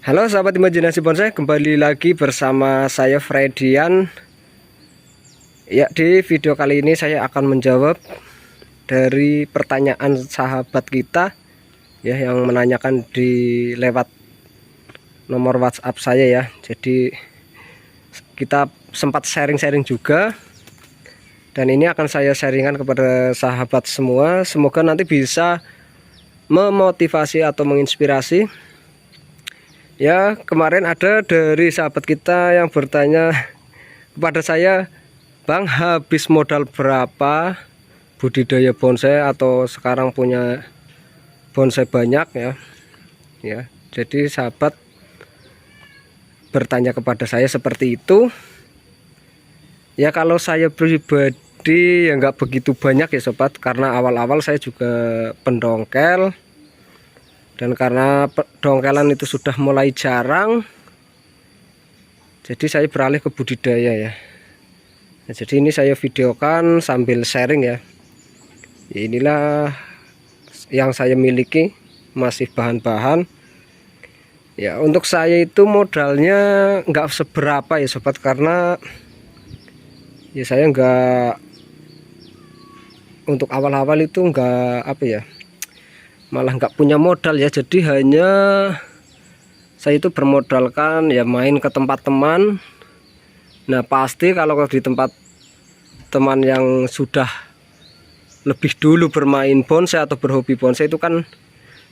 Halo sahabat imajinasi bonsai, kembali lagi bersama saya Fredian. Ya, di video kali ini saya akan menjawab dari pertanyaan sahabat kita ya, yang menanyakan di lewat nomor WhatsApp saya ya. Jadi kita sempat sharing-sharing juga, dan ini akan saya sharingkan kepada sahabat semua. Semoga nanti bisa memotivasi atau menginspirasi. Ya, kemarin ada dari sahabat kita yang bertanya kepada saya, Bang, habis modal berapa budidaya bonsai atau sekarang punya bonsai banyak ya. Ya, jadi sahabat bertanya kepada saya seperti itu. Ya, kalau saya pribadi ya nggak begitu banyak ya sobat, karena awal-awal saya juga pendongkel. Dan karena dongkelan itu sudah mulai jarang, jadi saya beralih ke budidaya ya. Nah, jadi ini saya videokan sambil sharing ya. Inilah yang saya miliki, masih bahan-bahan. Ya, untuk saya itu modalnya nggak seberapa ya sobat, karena ya saya nggak, untuk awal-awal itu nggak apa ya, malah nggak punya modal ya. Jadi hanya saya itu bermodalkan ya main ke tempat teman. Nah, pasti kalau di tempat teman yang sudah lebih dulu bermain bonsai atau berhobi bonsai itu kan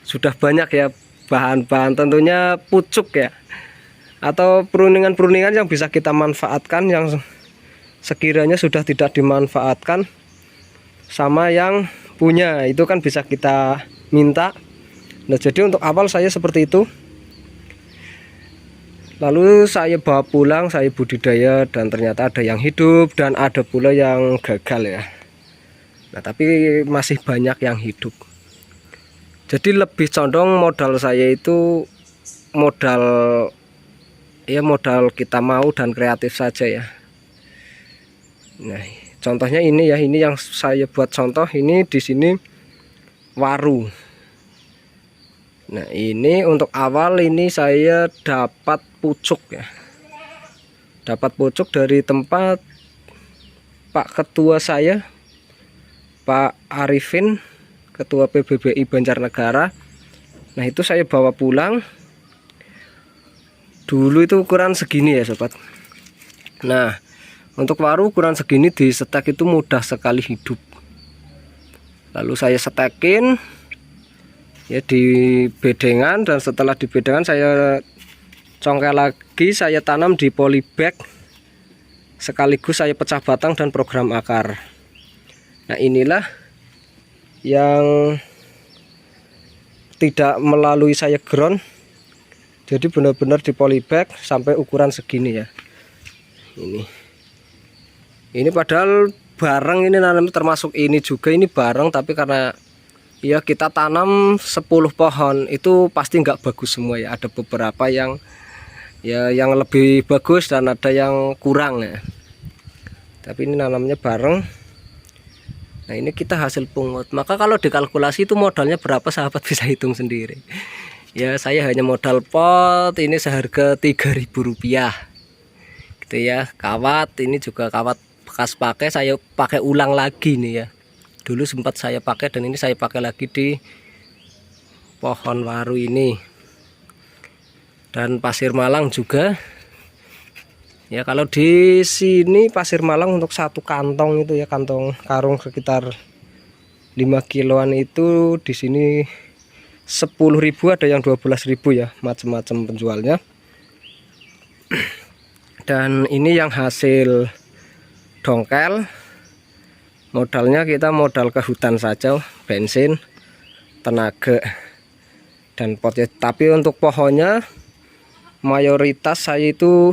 sudah banyak ya bahan-bahan, tentunya pucuk ya, atau peruningan-peruningan yang bisa kita manfaatkan, yang sekiranya sudah tidak dimanfaatkan sama yang punya itu kan bisa kita minta. Nah, jadi untuk awal saya seperti itu, lalu saya bawa pulang, saya budidaya, dan ternyata ada yang hidup dan ada pula yang gagal ya. Nah, tapi masih banyak yang hidup. Jadi lebih condong modal saya itu modal ya, modal kita mau dan kreatif saja ya. Nah, contohnya ini ya, ini yang saya buat contoh ini di sini waru. Nah, ini untuk awal ini saya dapat pucuk ya. Dapat pucuk dari tempat Pak Ketua saya, Pak Arifin, Ketua PBBI Banjarnegara. Nah, itu saya bawa pulang. Dulu itu ukuran segini ya sobat. Nah, untuk waru ukuran segini di setek itu mudah sekali hidup. Lalu saya setekin ya di bedengan, dan setelah di bedengan saya congkel lagi, saya tanam di polybag, sekaligus saya pecah batang dan program akar. Nah, inilah yang tidak melalui saya ground, jadi benar-benar di polybag sampai ukuran segini ya. Ini padahal bareng, ini nanam termasuk ini juga, ini bareng, tapi karena ya kita tanam 10 pohon itu pasti nggak bagus semua ya. Ada beberapa yang ya yang lebih bagus dan ada yang kurang ya. Tapi ini nanamnya bareng. Nah, ini kita hasil pungut. Maka kalau dikalkulasi itu modalnya berapa, sahabat bisa hitung sendiri. Ya, saya hanya modal pot ini seharga Rp3.000 gitu ya. Kawat ini juga kawat bekas pakai, saya pakai ulang lagi nih ya. Dulu sempat saya pakai dan ini saya pakai lagi di pohon waru ini. Dan pasir malang juga. Ya, kalau di sini pasir malang untuk satu kantong itu ya, kantong karung sekitar 5 kiloan itu di sini 10.000, ada yang 12.000 ya, macam-macam penjualnya. Dan ini yang hasil dongkel. Modalnya kita modal ke hutan saja, bensin, tenaga, dan potnya. Tapi untuk pohonnya mayoritas saya itu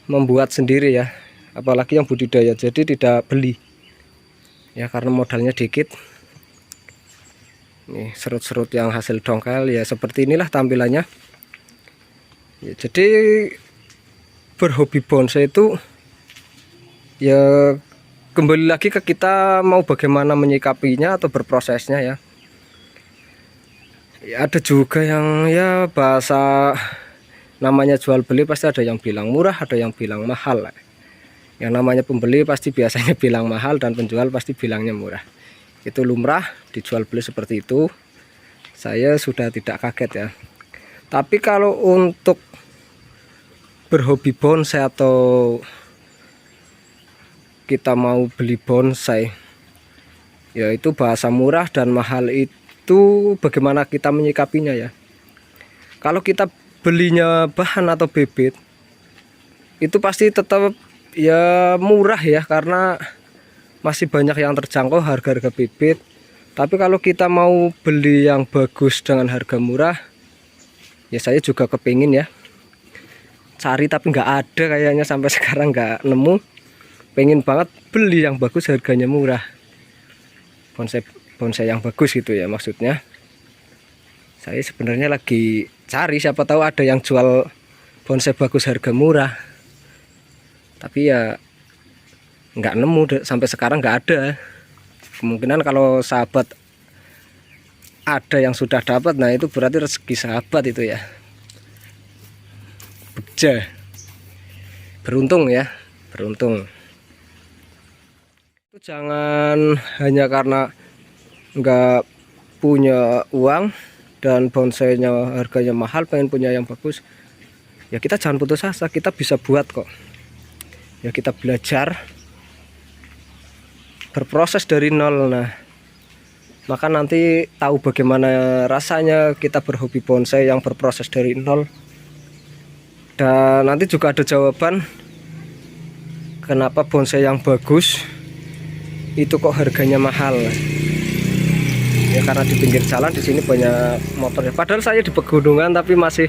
membuat sendiri ya, apalagi yang budidaya, jadi tidak beli ya karena modalnya dikit. Nih serut-serut yang hasil dongkel ya, seperti inilah tampilannya ya. Jadi berhobi bonsai itu ya kembali lagi ke kita mau bagaimana menyikapinya atau berprosesnya ya. Ya, ada juga yang ya bahasa namanya jual beli pasti ada yang bilang murah, ada yang bilang mahal. Yang namanya pembeli pasti biasanya bilang mahal dan penjual pasti bilangnya murah. Itu lumrah dijual beli seperti itu. Saya sudah tidak kaget ya. Tapi kalau untuk berhobi bonsai atau kita mau beli bonsai, yaitu bahasa murah dan mahal itu bagaimana kita menyikapinya ya. Kalau kita belinya bahan atau bibit, itu pasti tetap ya murah ya, karena masih banyak yang terjangkau harga-harga bibit. Tapi kalau kita mau beli yang bagus dengan harga murah, ya saya juga kepingin ya cari, tapi nggak ada kayaknya, sampai sekarang nggak nemu. Pengen banget beli yang bagus harganya murah, bonsai yang bagus gitu ya maksudnya. Saya sebenarnya lagi cari, siapa tahu ada yang jual bonsai bagus harga murah, tapi ya nggak nemu, sampai sekarang nggak ada. Kemungkinan kalau sahabat ada yang sudah dapat, nah itu berarti rezeki sahabat itu ya. Beja, beruntung ya, beruntung. Itu jangan hanya karena nggak punya uang dan bonsainya harganya mahal pengen punya yang bagus, ya kita jangan putus asa, kita bisa buat kok ya. Kita belajar, berproses dari nol, nah maka nanti tahu bagaimana rasanya kita berhobi bonsai yang berproses dari nol. Dan nanti juga ada jawaban kenapa bonsai yang bagus itu kok harganya mahal ya, karena di pinggir jalan di sini banyak motor ya. Padahal saya di pegunungan tapi masih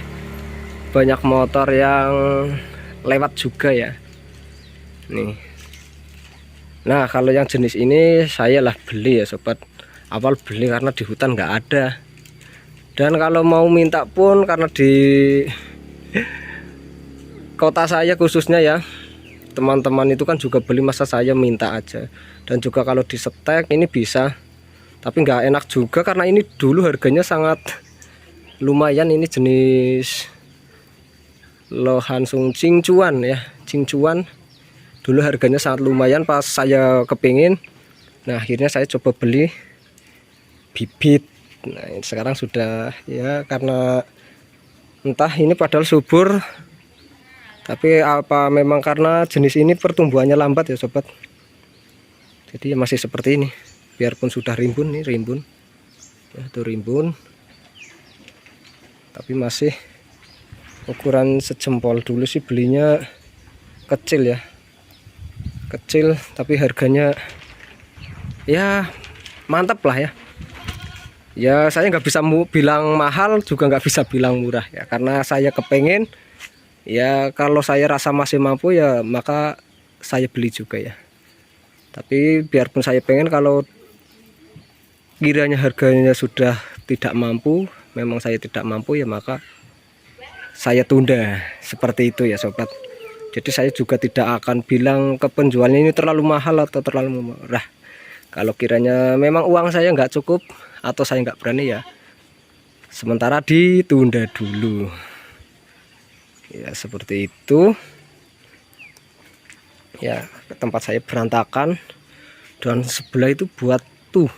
banyak motor yang lewat juga ya nih. Nah kalau yang jenis ini saya lah beli ya sobat. Awal beli karena di hutan nggak ada, dan kalau mau minta pun karena di kota saya khususnya ya, teman-teman itu kan juga beli, masa saya minta aja. Dan juga kalau di setek ini bisa, tapi nggak enak juga karena ini dulu harganya sangat lumayan. Ini jenis Lohansung Qingchuan ya, Qingchuan. Dulu harganya sangat lumayan pas saya kepingin. Nah akhirnya saya coba beli bibit. Nah sekarang sudah ya, karena entah ini padahal subur, tapi apa memang karena jenis ini pertumbuhannya lambat ya sobat. Jadi ya masih seperti ini, biarpun sudah rimbun nih, rimbun ya, itu rimbun, tapi masih ukuran sejempol. Dulu sih belinya kecil ya, kecil, tapi harganya ya mantap lah ya. Ya saya nggak bisa bilang mahal, juga nggak bisa bilang murah ya, karena saya kepengen ya. Kalau saya rasa masih mampu ya maka saya beli juga ya. Tapi biarpun saya pengen, kalau kiranya harganya sudah tidak mampu, memang saya tidak mampu ya, maka saya tunda. Seperti itu ya sobat. Jadi saya juga tidak akan bilang ke penjualnya ini terlalu mahal atau terlalu murah. Kalau kiranya memang uang saya nggak cukup atau saya nggak berani ya, sementara ditunda dulu ya, seperti itu ya. Tempat saya berantakan, dan sebelah itu buat tuh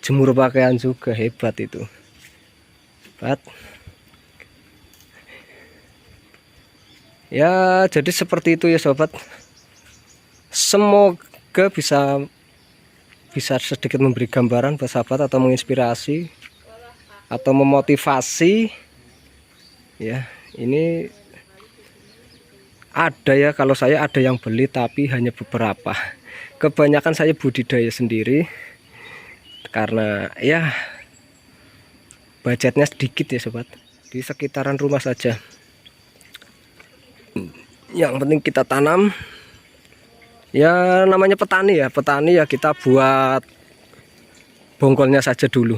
jemur pakaian juga, hebat itu, hebat ya. Jadi seperti itu ya sobat. Semoga bisa sedikit memberi gambaran buat sahabat, atau menginspirasi atau memotivasi ya. Ini ada ya, kalau saya ada yang beli tapi hanya beberapa. Kebanyakan saya budidaya sendiri karena ya budgetnya sedikit ya sobat, di sekitaran rumah saja. Yang penting kita tanam ya, namanya petani ya, petani ya kita buat bongkolnya saja dulu.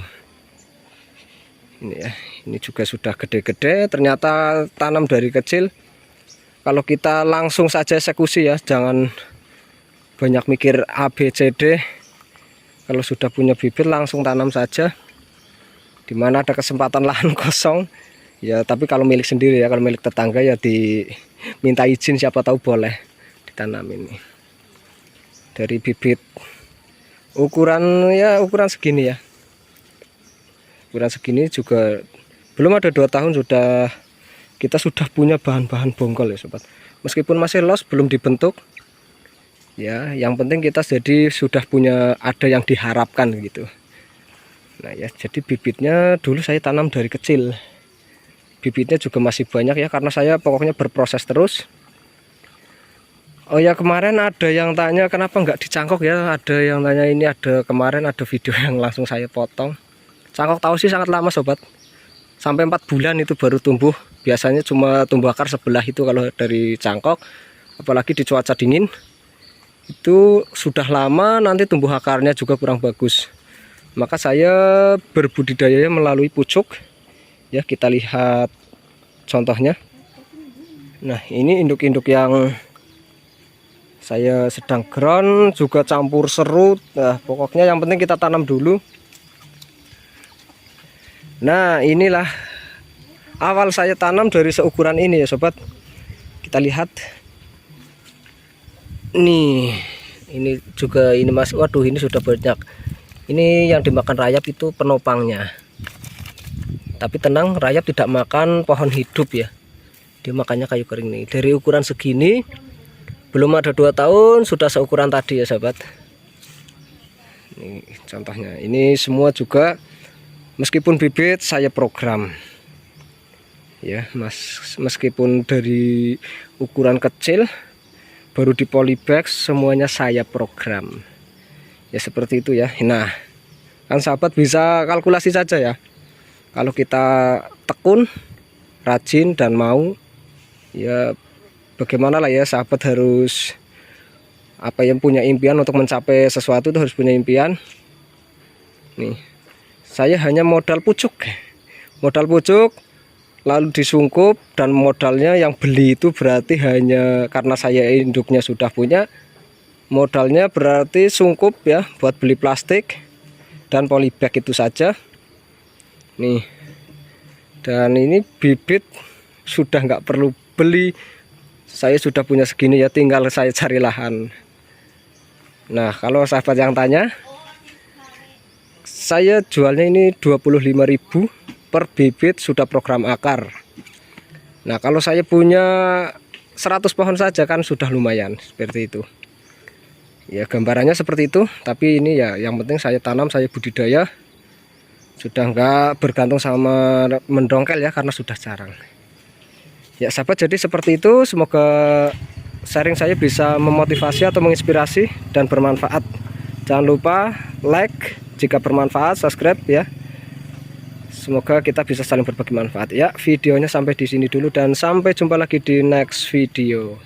Ini ya, ini juga sudah gede-gede, ternyata tanam dari kecil. Kalau kita langsung saja eksekusi ya, jangan banyak mikir A B C D. Kalau sudah punya bibit langsung tanam saja. dimana ada kesempatan lahan kosong ya, tapi kalau milik sendiri ya, kalau milik tetangga ya diminta izin, siapa tahu boleh ditanam ini. Dari bibit ukuran segini ya, ukuran segini juga belum ada 2 tahun kita sudah punya bahan-bahan bonggol ya sobat. Meskipun masih los, belum dibentuk ya, yang penting kita jadi sudah punya, ada yang diharapkan gitu. Nah ya, jadi bibitnya dulu saya tanam dari kecil, bibitnya juga masih banyak ya, karena saya pokoknya berproses terus. Oh ya, kemarin ada yang tanya kenapa nggak dicangkok ya, ada yang tanya ini, ada kemarin ada video yang langsung saya potong. Cangkok tahu sih sangat lama sobat, sampai 4 bulan itu baru tumbuh. Biasanya cuma tumbuh akar sebelah itu kalau dari cangkok, apalagi di cuaca dingin itu sudah lama, nanti tumbuh akarnya juga kurang bagus. Maka saya berbudidaya melalui pucuk ya, kita lihat contohnya. Nah ini induk-induk yang saya sedang ground, juga campur serut. Nah pokoknya yang penting kita tanam dulu. Nah inilah awal saya tanam dari seukuran ini ya sobat. Kita lihat nih, ini juga ini mas, waduh ini sudah banyak. Ini yang dimakan rayap itu penopangnya. Tapi tenang, rayap tidak makan pohon hidup ya, dia makannya kayu kering nih. Dari ukuran segini, belum ada 2 tahun sudah seukuran tadi ya sahabat. Ini contohnya, ini semua juga meskipun bibit saya program ya mas, meskipun dari ukuran kecil baru di polybag, semuanya saya program ya, seperti itu ya. Nah kan sahabat bisa kalkulasi saja ya, kalau kita tekun, rajin dan mau ya, bagaimana lah ya sahabat, harus apa yang punya impian untuk mencapai sesuatu itu harus punya impian. Nih saya hanya modal pucuk lalu disungkup, dan modalnya yang beli itu berarti hanya karena saya induknya sudah punya, modalnya berarti sungkup ya buat beli plastik dan polybag itu saja nih. Dan ini bibit sudah nggak perlu beli, saya sudah punya segini ya, tinggal saya cari lahan. Nah kalau sahabat yang tanya, saya jualnya ini 25.000 per bibit, sudah program akar. Nah kalau saya punya 100 pohon saja kan sudah lumayan, seperti itu ya, gambarannya seperti itu. Tapi ini ya yang penting saya tanam, saya budidaya, sudah nggak bergantung sama mendongkel ya, karena sudah jarang ya sahabat. Jadi seperti itu, semoga sharing saya bisa memotivasi atau menginspirasi dan bermanfaat. Jangan lupa like jika bermanfaat, subscribe ya. Semoga kita bisa saling berbagi manfaat ya. Videonya sampai di sini dulu, dan sampai jumpa lagi di next video.